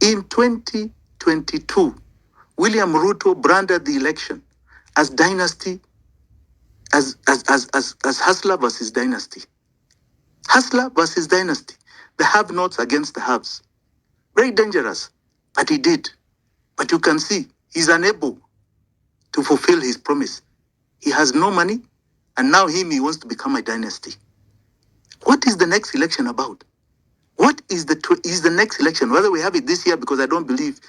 In 2022, William Ruto branded the election as dynasty, as hustler versus dynasty. Hustler versus dynasty. The have-nots against the haves. Very dangerous, but he did. But you can see he's unable to fulfill his promise. He has no money, and now he wants to become a dynasty. What is the next election about? What is the next election? Whether we have it this year, because I don't believe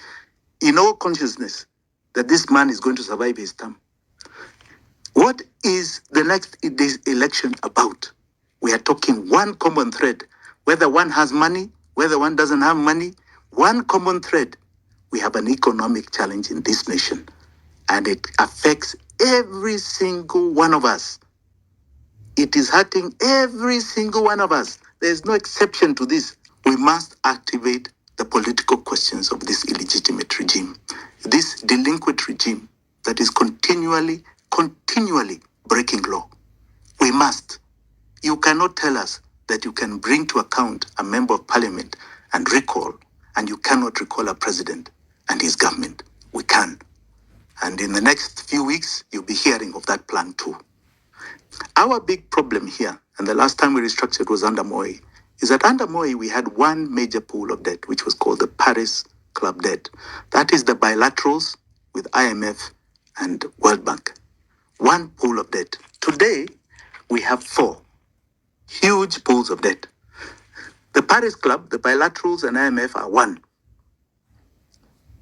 in all consciousness that this man is going to survive his term. What is the next election about? We are talking one common thread. Whether one has money, whether one doesn't have money, one common thread. We have an economic challenge in this nation, and it affects every single one of us. It is hurting every single one of us. There's no exception to this. We must activate the political questions of this illegitimate regime, this delinquent regime that is continually breaking law. We must. You cannot tell us that you can bring to account a member of parliament and recall, and you cannot recall a president and his government. We can. And in the next few weeks, you'll be hearing of that plan too. Our big problem here, and the last time we restructured was under Moi, is that under Moi we had one major pool of debt, which was called the Paris Club debt. That is the bilaterals with IMF and World Bank. One pool of debt. Today, we have 4 huge pools of debt. The Paris Club, the bilaterals and IMF are one.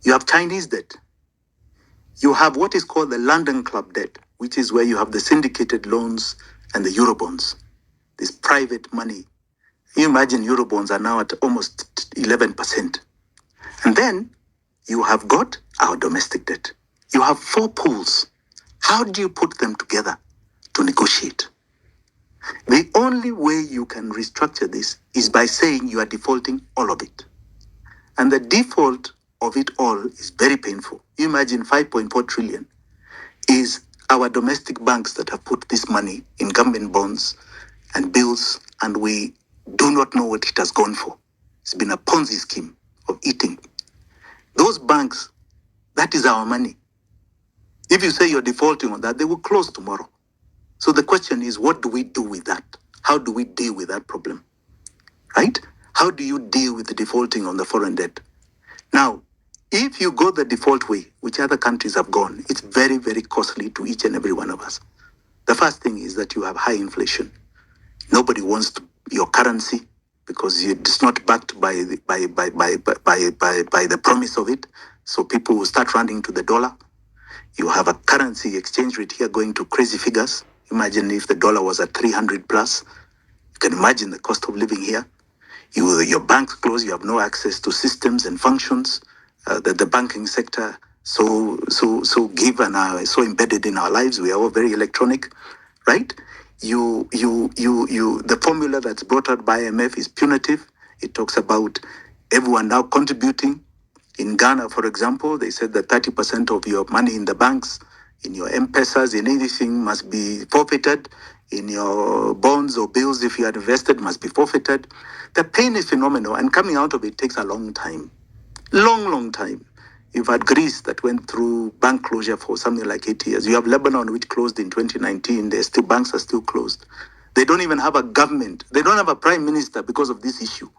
You have Chinese debt. You have what is called the London Club debt, which is where you have the syndicated loans and the Eurobonds, this private money. You imagine Eurobonds are now at almost 11%. And then you have got our domestic debt. You have 4 pools. How do you put them together to negotiate? The only way you can restructure this is by saying you are defaulting all of it. And the default of it all is very painful. You imagine 5.4 trillion is our domestic banks that have put this money in government bonds and bills, and we do not know what it has gone for. It's been a Ponzi scheme of eating. Those banks, that is our money. If you say you're defaulting on that, they will close tomorrow. So the question is, what do we do with that? How do we deal with that problem? Right? How do you deal with the defaulting on the foreign debt? Now, if you go the default way, which other countries have gone, it's very, very costly to each and every one of us. The first thing is that you have high inflation. Nobody wants your currency because it's not backed by the promise of it. So people will start running to the dollar. You have a currency exchange rate here going to crazy figures. Imagine if the dollar was at 300 plus. You can imagine the cost of living here. Your banks close. You have no access to systems and functions that the banking sector so give and are so embedded in our lives. We are all very electronic, right? The formula that's brought out by IMF is punitive. It talks about everyone now contributing. In Ghana, for example, they said that 30% of your money in the banks, in your M-Pesas, in anything must be forfeited. In your bonds or bills, if you had invested, must be forfeited. The pain is phenomenal, and coming out of it takes a long time. Long time. You've had Greece that went through bank closure for something like 8 years. You have Lebanon, which closed in 2019. Banks are still closed. They don't even have a government. They don't have a prime minister because of this issue.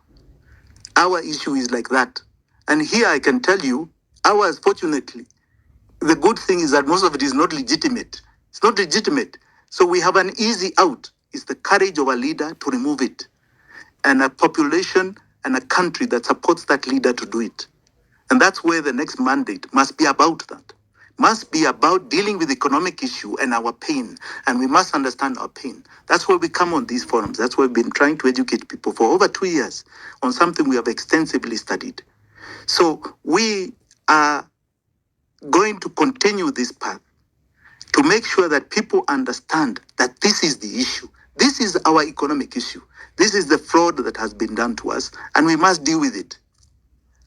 Our issue is like that. And here I can tell you, ours, fortunately, the good thing is that most of it is not legitimate. It's not legitimate. So we have an easy out. It's the courage of a leader to remove it, and a population and a country that supports that leader to do it. And that's where the next mandate must be about that. Must be about dealing with economic issue and our pain. And we must understand our pain. That's why we come on these forums. That's why we've been trying to educate people for over 2 years on something we have extensively studied. So we are going to continue this path to make sure that people understand that this is the issue. This is our economic issue. This is the fraud that has been done to us, and we must deal with it.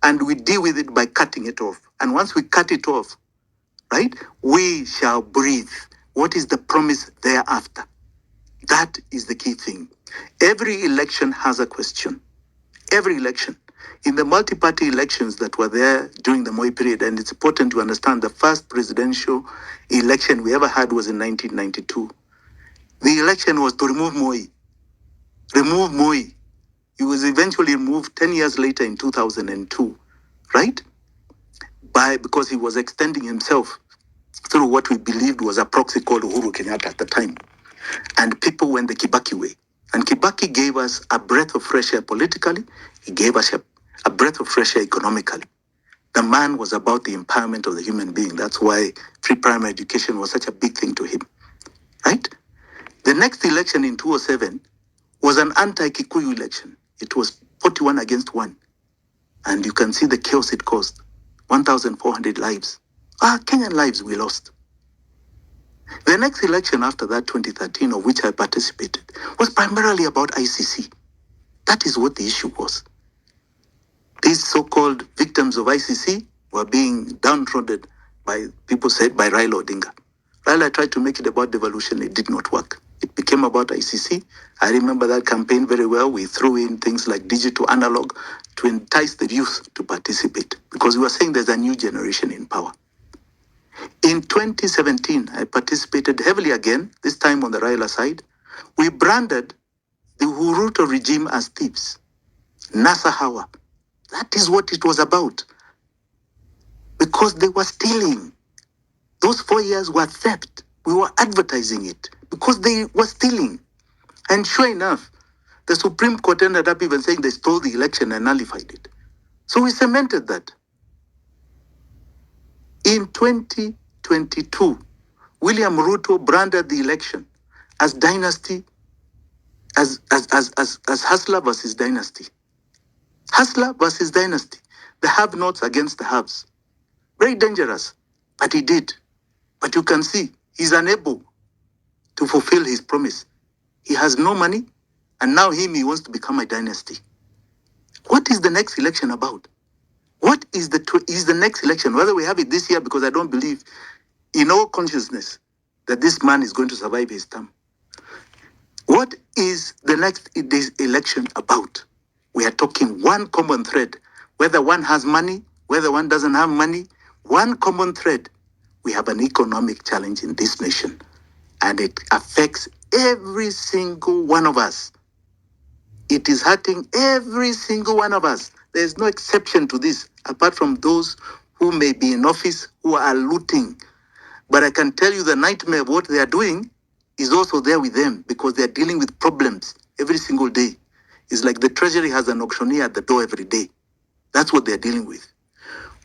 And we deal with it by cutting it off. And once we cut it off, right, we shall breathe. What is the promise thereafter? That is the key thing. Every election has a question. Every election. In the multi-party elections that were there during the Moi period, and it's important to understand the first presidential election we ever had was in 1992. The election was to remove Moi. Remove Moi. He was eventually removed 10 years later in 2002, right? Because he was extending himself through what we believed was a proxy called Uhuru Kenyatta at the time. And people went the Kibaki way. And Kibaki gave us a breath of fresh air politically. He gave us a breath of fresh air economically. The man was about the empowerment of the human being. That's why free primary education was such a big thing to him, right? The next election in 2007 was an anti-Kikuyu election. It was 41 against 1. And you can see the chaos it caused. 1,400 lives. Kenyan lives we lost. The next election after that, 2013, of which I participated, was primarily about ICC. That is what the issue was. These so-called victims of ICC were being downtrodden by people said by Raila Odinga. Raila tried to make it about devolution. It did not work. It became about ICC. I remember that campaign very well. We threw in things like digital analog to entice the youth to participate because we were saying there's a new generation in power. In 2017, I participated heavily again, this time on the Raila side. We branded the Ruto regime as thieves. Nasa Hawa. That is what it was about. Because they were stealing. Those 4 years were theft. We were advertising it because they were stealing. And sure enough, the Supreme Court ended up even saying they stole the election and nullified it. So we cemented that. In 2022, William Ruto branded the election as dynasty, as hustler versus dynasty. Hustler versus dynasty. The have-nots against the haves. Very dangerous, but he did. But you can see, he's unable to fulfill his promise. He has no money, and now he wants to become a dynasty. What is the next election about? What is the next election? Whether we have it this year, because I don't believe in all consciousness that this man is going to survive his term. What is the next election about? We are talking one common thread. Whether one has money, whether one doesn't have money, one common thread. We have an economic challenge in this nation, and it affects every single one of us. It is hurting every single one of us. There is no exception to this, apart from those who may be in office who are looting. But I can tell you the nightmare of what they are doing is also there with them because they are dealing with problems every single day. It's like the treasury has an auctioneer at the door every day. That's what they're dealing with.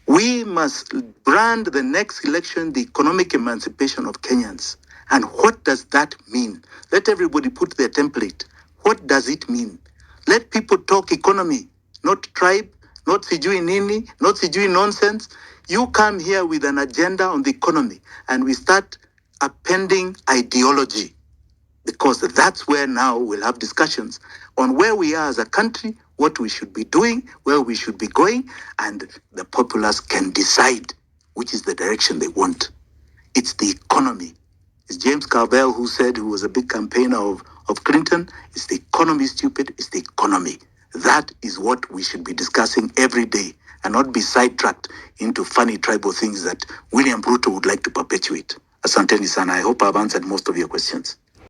We must brand the next election the economic emancipation of Kenyans. And what does that mean? Let everybody put their template. What does it mean? Let people talk economy, not tribe, not sijui nini, not sijui nonsense. You come here with an agenda on the economy and we start appending ideology, because that's where now we'll have discussions on where we are as a country, what we should be doing, where we should be going, and the populace can decide which is the direction they want. It's the economy. It's James Carville who said, who was a big campaigner of Clinton, it's the economy, stupid, it's the economy. That is what we should be discussing every day and not be sidetracked into funny tribal things that William Ruto would like to perpetuate. Asanteni sana. I hope I've answered most of your questions.